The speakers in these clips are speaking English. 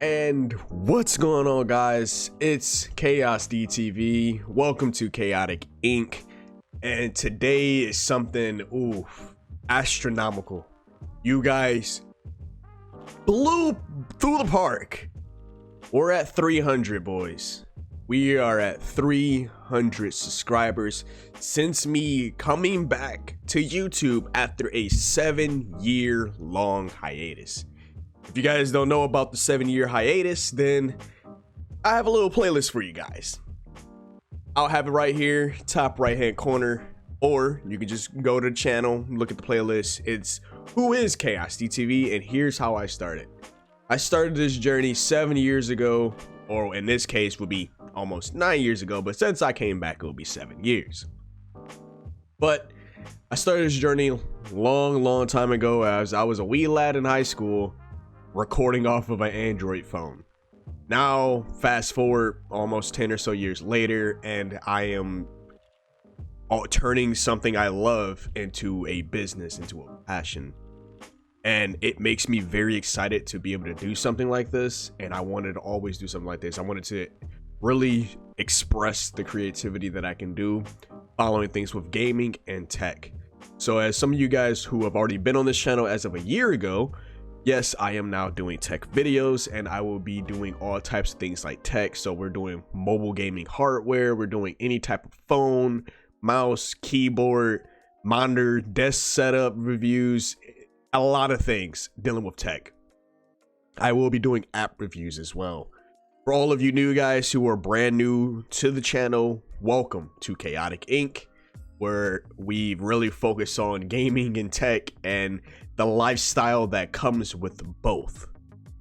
And what's going on, guys? It's Chaos DTV. Welcome to Chaotic Inc. And today is something astronomical. You guys blew through the park. We're at 300, boys. We are at 300 subscribers since me coming back to YouTube after a 7-year long hiatus. If you guys don't know about the 7-year hiatus, then I have a little playlist for you guys. I'll have it right here, top right hand corner, or you can just go to the channel, look at the playlist. It's Who is Chaos DTV, and here's how I started. I started this journey 7 years ago, or in this case would be almost 9 years ago, but since I came back, it'll be 7 years. But I started this journey long time ago as I was a wee lad in high school, recording off of an Android phone. Now, fast forward almost 10 or so years later, and I am turning something I love into a business, into a passion. And it makes me very excited to be able to do something like this. And I wanted to always do something like this. I wanted to really express the creativity that I can do following things with gaming and tech. So as some of you guys who have already been on this channel as of a year ago, yes, I am now doing tech videos, and I will be doing all types of things like tech. So we're doing mobile gaming hardware, we're doing any type of phone, mouse, keyboard, monitor, desk setup reviews, a lot of things dealing with tech. I will be doing app reviews as well. For all of you new guys who are brand new to the channel, welcome to Chaotic Inc., where we really focus on gaming and tech and the lifestyle that comes with both.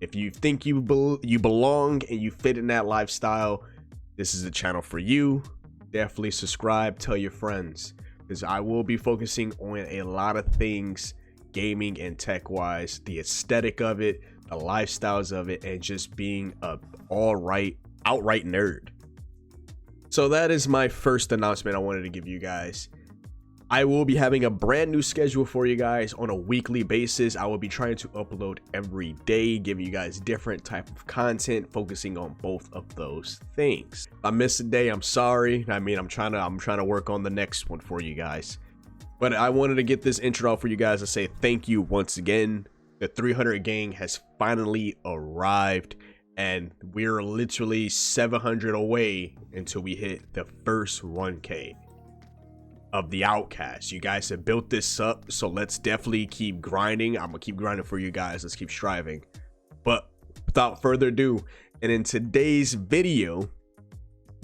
If you think you belong and you fit in that lifestyle, this is the channel for you. Definitely subscribe, tell your friends, because I will be focusing on a lot of things gaming and tech wise, the aesthetic of it, the lifestyles of it, and just being a outright nerd. So that is my first announcement I wanted to give you guys. I will be having a brand new schedule for you guys on a weekly basis. I will be trying to upload every day, giving you guys different type of content, focusing on both of those things. If I miss a day, I'm sorry. I mean, I'm trying to work on the next one for you guys. But I wanted to get this intro out for you guys to say thank you once again. The 300 gang has finally arrived, and we're literally 700 away until we hit the first 1K of the Outcast. You guys have built this up, so let's definitely keep grinding. I'm gonna keep grinding for you guys. Let's keep striving. But without further ado, and in today's video,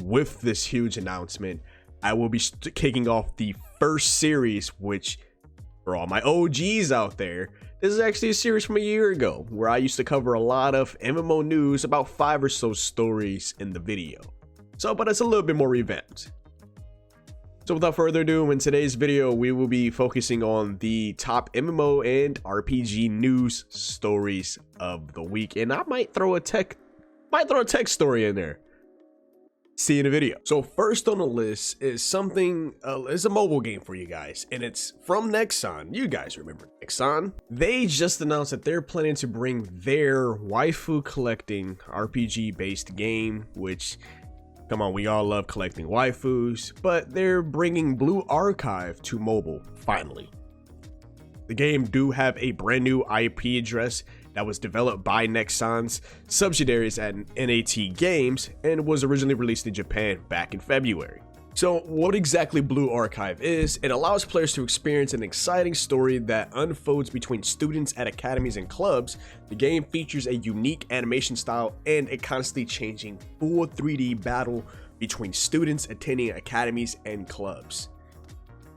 with this huge announcement, I will be kicking off the first series, which for all my OGs out there, this is actually a series from a year ago where I used to cover a lot of MMO news, about 5 or so stories in the video. But it's a little bit more revamped. So without further ado, in today's video, we will be focusing on the top MMO and RPG news stories of the week, and I might throw a tech story in there. See you in the video. So first on the list is something, is a mobile game for you guys, and it's from Nexon. You guys remember Nexon? They just announced that they're planning to bring their waifu collecting RPG based game, which, come on, we all love collecting waifus, but they're bringing Blue Archive to mobile, finally. The game do have a brand new IP address that was developed by Nexon's subsidiaries at NAT Games and was originally released in Japan back in February. So what exactly Blue Archive is, it allows players to experience an exciting story that unfolds between students at academies and clubs. The game features a unique animation style and a constantly changing full 3D battle between students attending academies and clubs.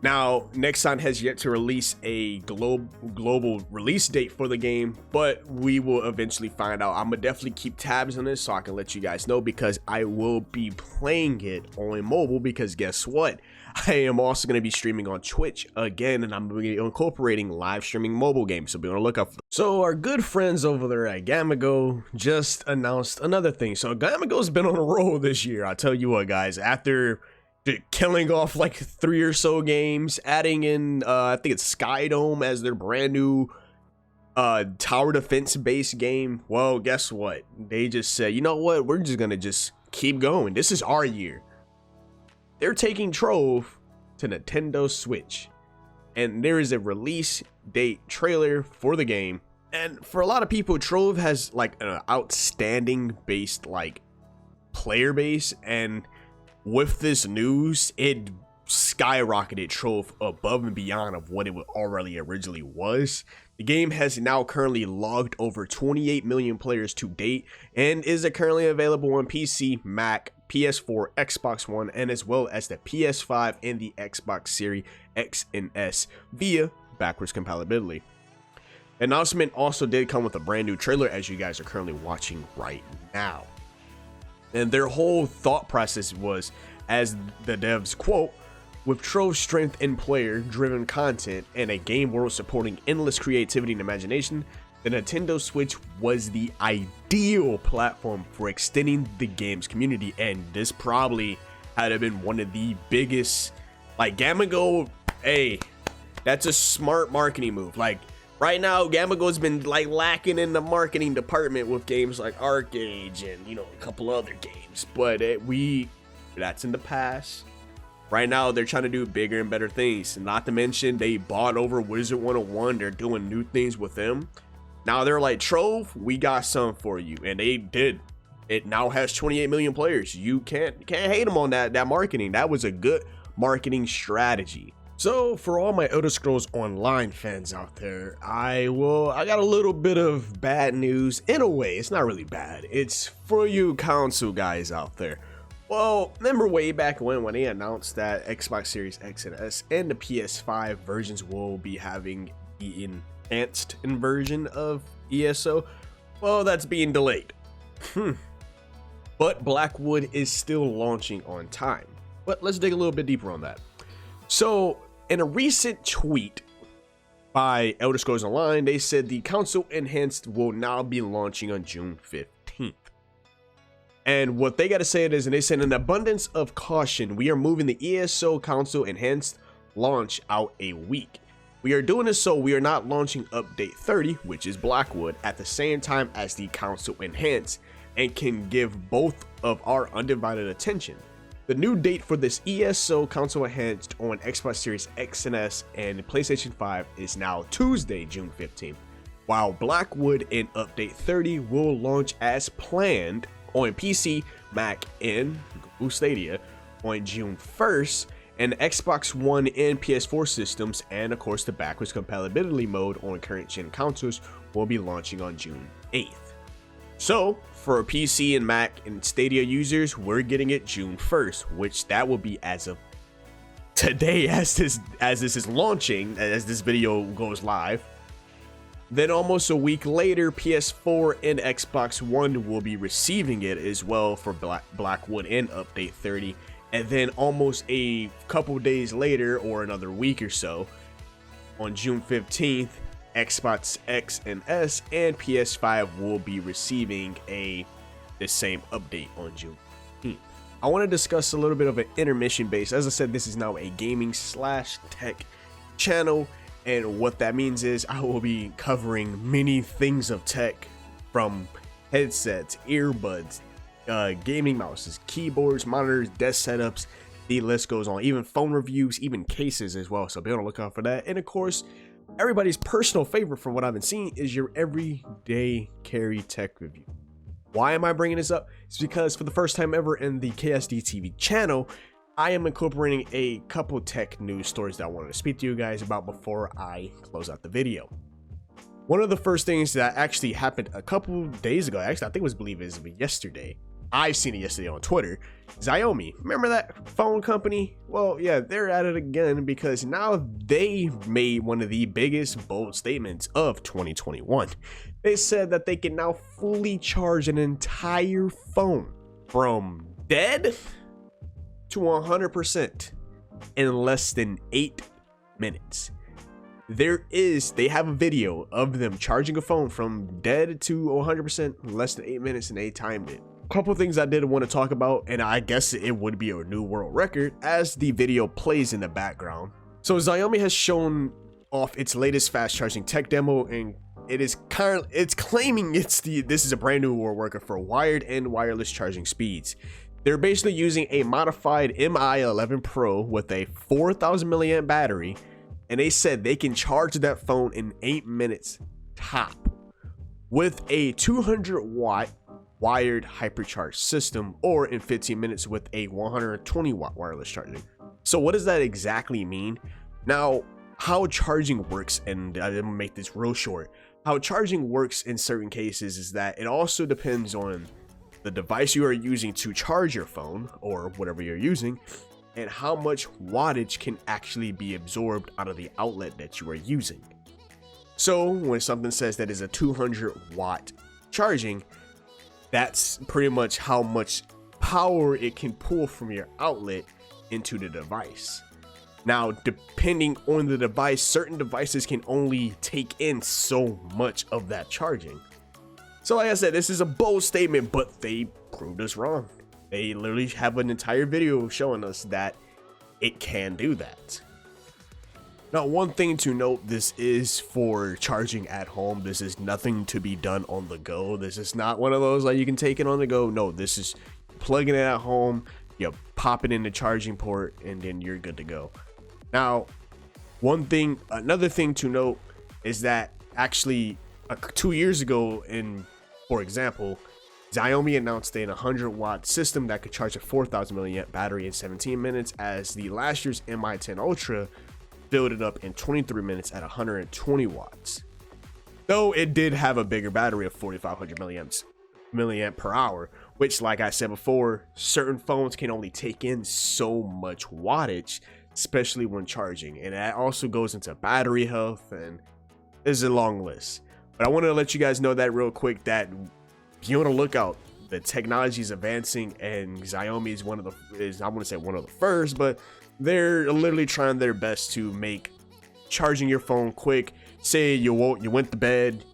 Now, Nexon has yet to release a global release date for the game, but we will eventually find out. I'm gonna definitely keep tabs on this so I can let you guys know, because I will be playing it on mobile, because guess what? I am also going to be streaming on Twitch again, and I'm going to be incorporating live streaming mobile games, so be on the lookout for them. So our good friends over there at Gamago just announced another thing. So Gamago's been on a roll this year, I tell you what, guys. After killing off like 3 or so games, adding in I think it's Skydome as their brand new tower defense based game. Well, guess what? They just said, you know what? We're just gonna just keep going. This is our year. They're taking Trove to Nintendo Switch, and there is a release date trailer for the game. And for a lot of people, Trove has like an outstanding based like player base, and with this news, it skyrocketed Trove above and beyond of what it already originally was. The game has now currently logged over 28 million players to date and is currently available on PC, Mac, PS4, Xbox One, and as well as the PS5 and the Xbox Series X and S via backwards compatibility. The announcement also did come with a brand new trailer, as you guys are currently watching right now. And their whole thought process was, as the devs quote, "With Trove's strength in player-driven content and a game world supporting endless creativity and imagination, the Nintendo Switch was the ideal platform for extending the game's community." And this probably had been one of the biggest, like, Gamago, hey, that's a smart marketing move. Like, right now, Gamago's been like lacking in the marketing department with games like Arcade and, you know, a couple other games, but that's in the past. Right now, they're trying to do bigger and better things. Not to mention, they bought over Wizard 101. They're doing new things with them. Now they're like, Trove, we got some for you. And they did. It now has 28 million players. You can't hate them on that marketing. That was a good marketing strategy. So for all my Elder Scrolls Online fans out there, I got a little bit of bad news. In a way, it's not really bad. It's for you console guys out there. Well, remember way back when they announced that Xbox Series X and S and the PS5 versions will be having the enhanced version of ESO? Well, that's being delayed. But Blackwood is still launching on time. But let's dig a little bit deeper on that. So, in a recent tweet by Elder Scrolls Online, they said the console enhanced will now be launching on June 15th. And what they got to say it is, and they said, in an abundance of caution, we are moving the ESO console enhanced launch out a week. We are doing this so we are not launching update 30, which is Blackwood, at the same time as the console enhanced, and can give both of our undivided attention. The new date for this ESO console enhanced on Xbox Series X and S and PlayStation 5 is now Tuesday, June 15th, while Blackwood in update 30 will launch as planned on PC, Mac, and Google Stadia on June 1st, and Xbox One and PS4 systems, and of course the backwards compatibility mode on current gen consoles will be launching on June 8th. So for PC and Mac and Stadia users, we're getting it June 1st, which that will be as of today, as this is launching, as this video goes live. Then almost a week later, PS4 and Xbox One will be receiving it as well for Blackwood and update 30. And then almost a couple days later, or another week or so, on June 15th, Xbox X and S and PS5 will be receiving the same update on June 15th. I want to discuss a little bit of an intermission base. As I said, this is now a gaming / tech channel. And what that means is I will be covering many things of tech, from headsets, earbuds, gaming mouses, keyboards, monitors, desk setups, the list goes on, even phone reviews, even cases as well. So be on the lookout for that. And of course, everybody's personal favorite from what I've been seeing is your everyday carry tech review. Why am I bringing this up? It's because for the first time ever in the KSD TV channel, I am incorporating a couple tech news stories that I wanted to speak to you guys about before I close out the video. One of the first things that actually happened a couple days ago, actually I think it was yesterday. I've seen it yesterday on Twitter. Xiaomi, remember that phone company? Well, yeah, they're at it again because now they made one of the biggest bold statements of 2021. They said that they can now fully charge an entire phone from dead to 100% in less than 8 minutes. They have a video of them charging a phone from dead to 100% in less than 8 minutes, and they timed it. A couple things I did want to talk about, and I guess it would be a new world record as the video plays in the background. So Xiaomi has shown off its latest fast charging tech demo, and it's claiming this is a brand new world record for wired and wireless charging speeds. They're basically using a modified Mi 11 Pro with a 4,000 milliamp battery, and they said they can charge that phone in 8 minutes top with a 200 watt wired hypercharge system, or in 15 minutes with a 120 watt wireless charging. So what does that exactly mean? Now, how charging works, and I'm gonna make this real short. How charging works in certain cases is that it also depends on the device you are using to charge your phone or whatever you're using, and how much wattage can actually be absorbed out of the outlet that you are using. So when something says that is a 200 watt charging, that's pretty much how much power it can pull from your outlet into the device. Now, depending on the device, certain devices can only take in so much of that charging. So like I said, this is a bold statement, but they proved us wrong. They literally have an entire video showing us that it can do that. Now, one thing to note, this is for charging at home. This is nothing to be done on the go. This is not one of those like you can take it on the go. No, this is plugging it at home, you pop it in the charging port, and then you're good to go. Now, another thing to note is that actually 2 years ago, for example, Xiaomi announced a 100 watt system that could charge a 4,000 milliamp battery in 17 minutes, as the last year's Mi 10 Ultra filled it up in 23 minutes at 120 watts. Though it did have a bigger battery of 4,500 milliamp per hour, which, like I said before, certain phones can only take in so much wattage, especially when charging, and that also goes into battery health, and there's a long list. But I wanted to let you guys know that real quick, that be on the lookout. The technology is advancing, and Xiaomi is I want to say one of the first, but they're literally trying their best to make charging your phone quick. Say you went to bed,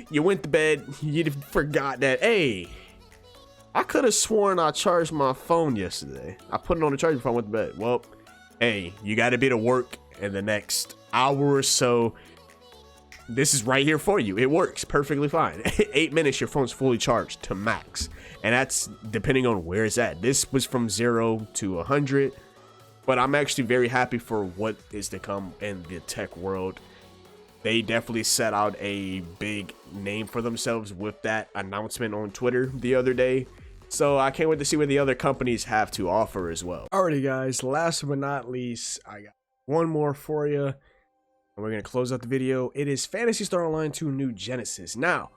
you forgot that, hey, I could have sworn I charged my phone yesterday. I put it on the charger before I went to bed. Well, hey, you got to be to work in the next hour or so. This is right here for you. It works perfectly fine. 8 minutes, your phone's fully charged to max, and that's depending on where it's at. This was from 0 to 100, but I'm actually very happy for what is to come in the tech world. They definitely set out a big name for themselves with that announcement on Twitter the other day. So I can't wait to see what the other companies have to offer as well. Alrighty guys, last but not least, I got one more for you. And we're going to close out the video. It is Phantasy Star Online 2 New Genesis. Now,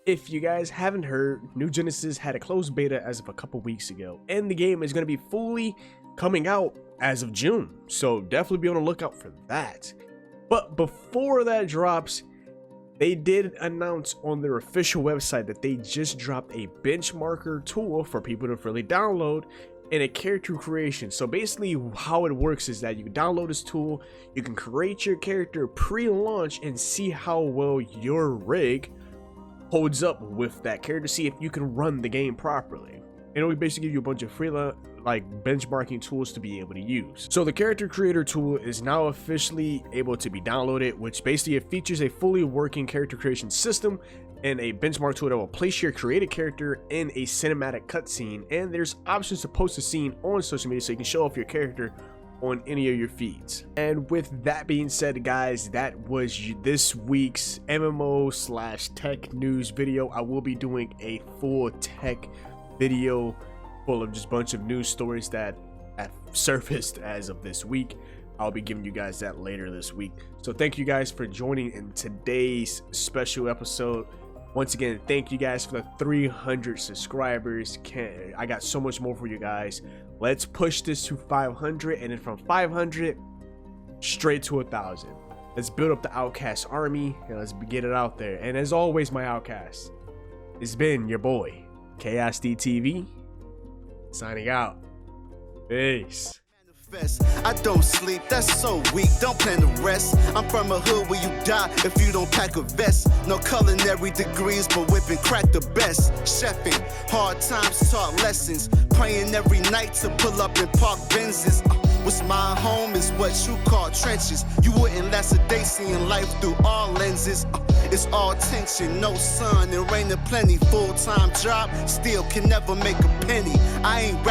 if you guys haven't heard, New Genesis had a closed beta as of a couple weeks ago, and the game is going to be fully coming out as of June. So definitely be on the lookout for that. But before that drops, they did announce on their official website that they just dropped a benchmarker tool for people to freely download in a character creation. So basically how it works is that you can download this tool, you can create your character pre-launch and see how well your rig holds up with that character, see if you can run the game properly. And it will basically give you a bunch of free benchmarking tools to be able to use. So the character creator tool is now officially able to be downloaded, which basically it features a fully working character creation system and a benchmark tool that will place your created character in a cinematic cutscene, and there's options to post a scene on social media so you can show off your character on any of your feeds. And with that being said, guys, that was this week's MMO/tech news video. I will be doing a full tech video full of just a bunch of news stories that have surfaced as of this week. I'll be giving you guys that later this week. So thank you guys for joining in today's special episode. Once again, thank you guys for the 300 subscribers. I got so much more for you guys. Let's push this to 500, and then from 500 straight to 1,000. Let's build up the Outcast army, and let's get it out there. And as always, my Outcast, it's been your boy Chaos DTV signing out. Peace. I don't sleep, that's so weak, don't plan to rest. I'm from a hood where you die if you don't pack a vest. No culinary degrees, but whipping crack the best. Chefing, hard times taught lessons. Praying every night to pull up in park Benzes. What's my home is what you call trenches. You wouldn't last a day seeing life through all lenses. It's all tension, no sun, and rain and plenty. Full-time job, still can never make a penny. I ain't